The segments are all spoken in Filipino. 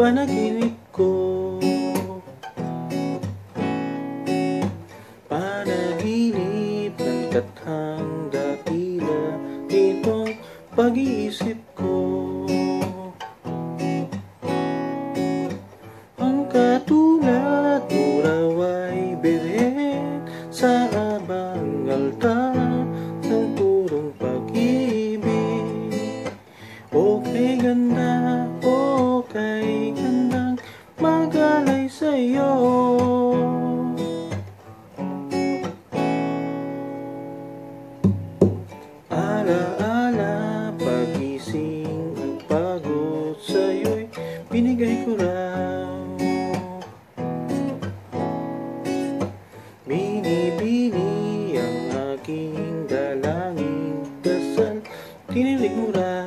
panaginip ko. Panaginip ng kathang dakila itong pag-iisip ko. Ang katulad mo raw ay birhen sa abang altar ng purong pag-ibig. Okay ganda, okay gandang magalay sa'yo. Alaala, pagising ang pagod sa'yo'y binigay ko raw. Binibini ang aking dalangin, dasal tinilig mo raw.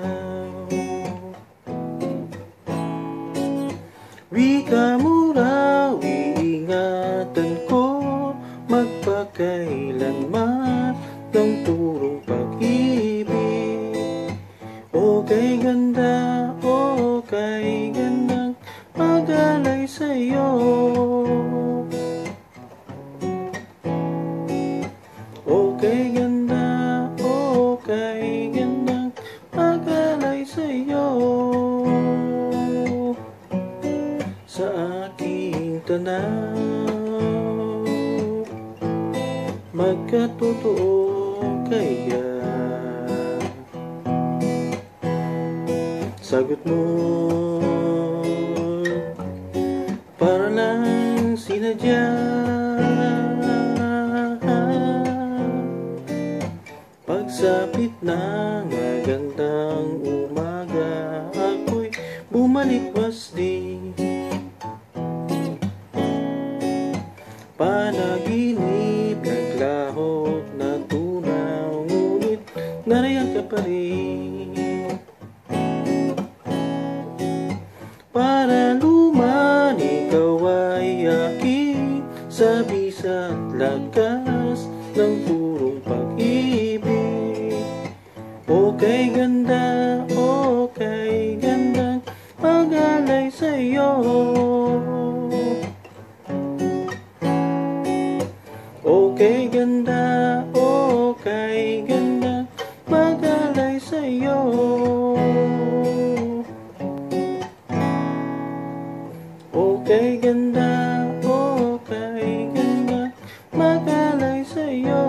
Wika mo raw, iingatan ko magpakailanman ng turong pag-ibig. Okay ganda, okay gandang magalay sa'yo. Okay ganda, okay gandang magalay sa'yo. Sa aking tanaw, magkatotoo kaya? Sagot mo para lang sinadya. Pagsapit ng magandang umaga, ako'y bumalik wasdi. Panaginip, naglahot na tunaw, ngunit nariyan ka pa rin. Para luman, ikaw ay aking sa bisa't lakas ng purong pag-ibig. Okay ganda, okay gandang magalay sa'yo. Okay ganda, okay ganda magalay sa'yo. Okay ganda, okay ganda magalay sa'yo.